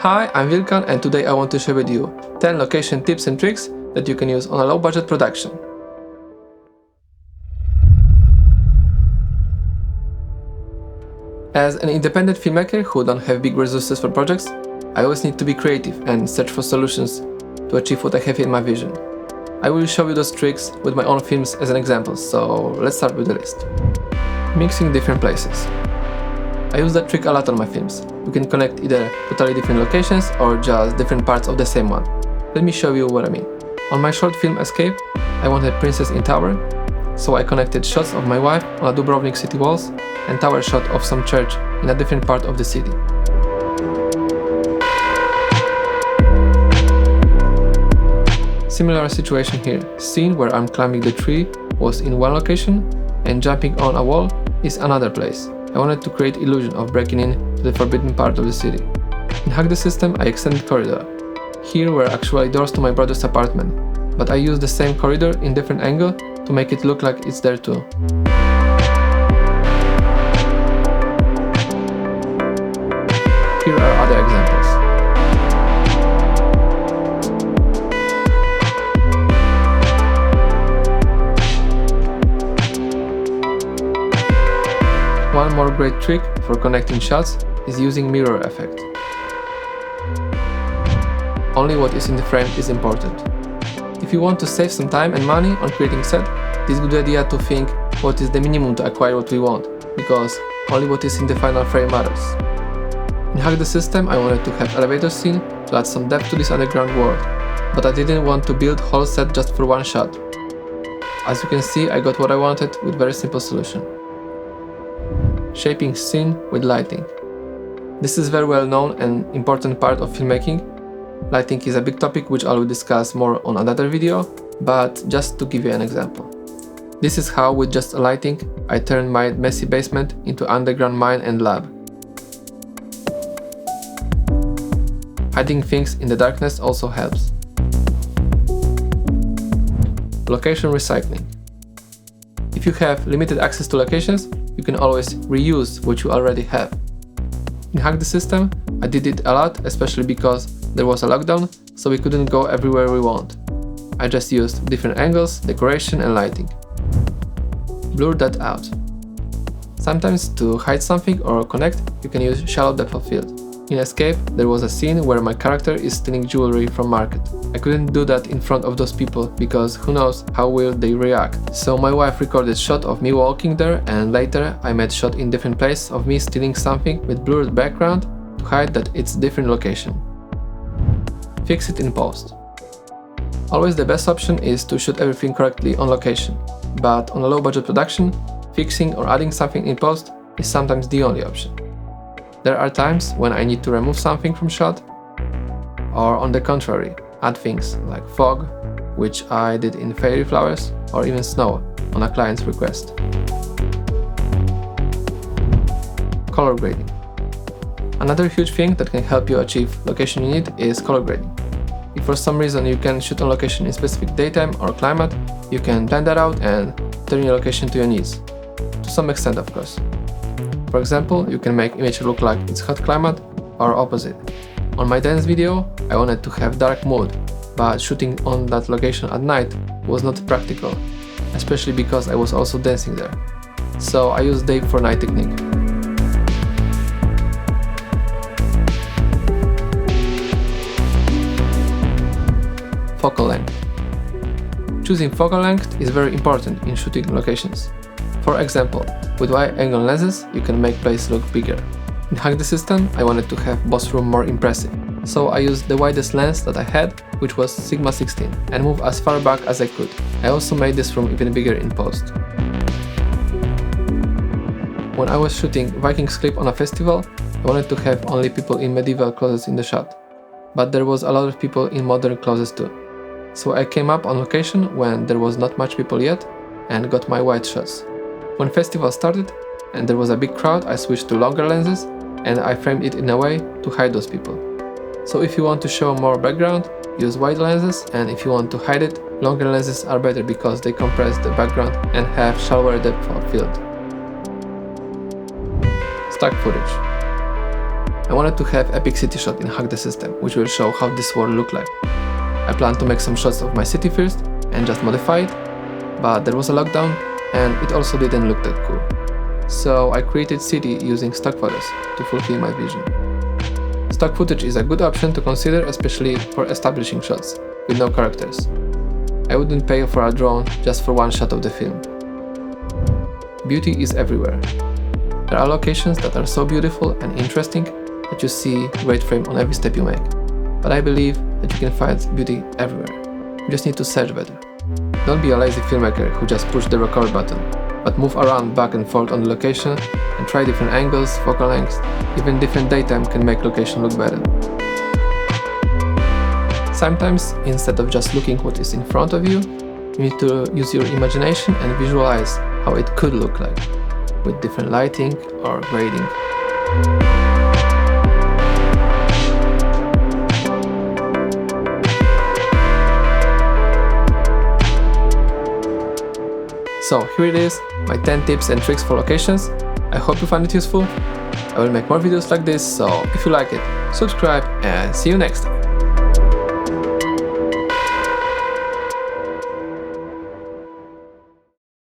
Hi, I'm Vilkan and today I want to share with you 10 location tips and tricks that you can use on a low budget production. As an independent filmmaker who don't have big resources for projects, I always need to be creative and search for solutions to achieve what I have in my vision. I will show you those tricks with my own films as an example, so let's start with the list. Mixing different places. I use that trick a lot on my films. You can connect either totally different locations or just different parts of the same one. Let me show you what I mean. On my short film Escape, I wanted Princess in Tower, so I connected shots of my wife on a Dubrovnik city walls and tower shot of some church in a different part of the city. Similar situation here. Scene where I'm climbing the tree was in one location and jumping on a wall is another place. I wanted to create illusion of breaking in to the forbidden part of the city. In Hack the System, I extended corridor. Here were actually doors to my brother's apartment, but I used the same corridor in different angle to make it look like it's there too. Here are other examples. One more great trick for connecting shots is using mirror effect. Only what is in the frame is important. If you want to save some time and money on creating set, it is a good idea to think what is the minimum to acquire what we want, because only what is in the final frame matters. In Hack the System, I wanted to have elevator scene to add some depth to this underground world, but I didn't want to build whole set just for one shot. As you can see, I got what I wanted with very simple solution. Shaping scene with lighting. This is very well known and important part of filmmaking. Lighting is a big topic which I will discuss more on another video, but just to give you an example. This is how with just lighting I turned my messy basement into underground mine and lab. Hiding things in the darkness also helps. Location recycling. If you have limited access to locations, you can always reuse what you already have. In Hack the System, I did it a lot, especially because there was a lockdown, so we couldn't go everywhere we want. I just used different angles, decoration and lighting. Blur that out. Sometimes to hide something or connect, you can use shallow depth of field. In Escape, there was a scene where my character is stealing jewelry from market. I couldn't do that in front of those people because who knows how will they react. So my wife recorded shot of me walking there, and later I made shot in different place of me stealing something with blurred background to hide that it's different location. Fix it in post. Always the best option is to shoot everything correctly on location, but on a low budget production, fixing or adding something in post is sometimes the only option. There are times when I need to remove something from shot, or on the contrary, add things like fog, which I did in fairy flowers, or even snow on a client's request. Color grading. Another huge thing that can help you achieve location you need is color grading. If for some reason you can shoot on location in specific daytime or climate, you can plan that out and turn your location to your needs. To some extent, of course. For example, you can make image look like it's hot climate or opposite. On my dance video, I wanted to have dark mood, but shooting on that location at night was not practical, especially because I was also dancing there. So I used day for night technique. Focal length. Choosing focal length is very important in shooting locations. For example, with wide angle lenses, you can make place look bigger. In Hack the System, I wanted to have boss room more impressive, so I used the widest lens that I had, which was Sigma 16, and moved as far back as I could. I also made this room even bigger in post. When I was shooting Vikings clip on a festival, I wanted to have only people in medieval clothes in the shot, but there was a lot of people in modern clothes too. So I came up on location when there was not much people yet and got my wide shots. When festival started and there was a big crowd, I switched to longer lenses and I framed it in a way to hide those people. So if you want to show more background, use wide lenses, and if you want to hide it, longer lenses are better because they compress the background and have shallower depth of field. Stock footage. I wanted to have epic city shot in Hack the System, which will show how this world look like. I planned to make some shots of my city first and just modify it, but there was a lockdown and it also didn't look that cool. So I created city using stock photos to fulfill my vision. Stock footage is a good option to consider, especially for establishing shots with no characters. I wouldn't pay for a drone just for one shot of the film. Beauty is everywhere. There are locations that are so beautiful and interesting that you see great frame on every step you make. But I believe that you can find beauty everywhere. You just need to search better. Don't be a lazy filmmaker who just push the record button, but move around back and forth on the location and try different angles, focal lengths, even different daytime can make location look better. Sometimes, instead of just looking what is in front of you, you need to use your imagination and visualize how it could look like, with different lighting or grading. So here it is, my 10 tips and tricks for locations. I hope you found it useful. I will make more videos like this, so if you like it, subscribe and see you next time.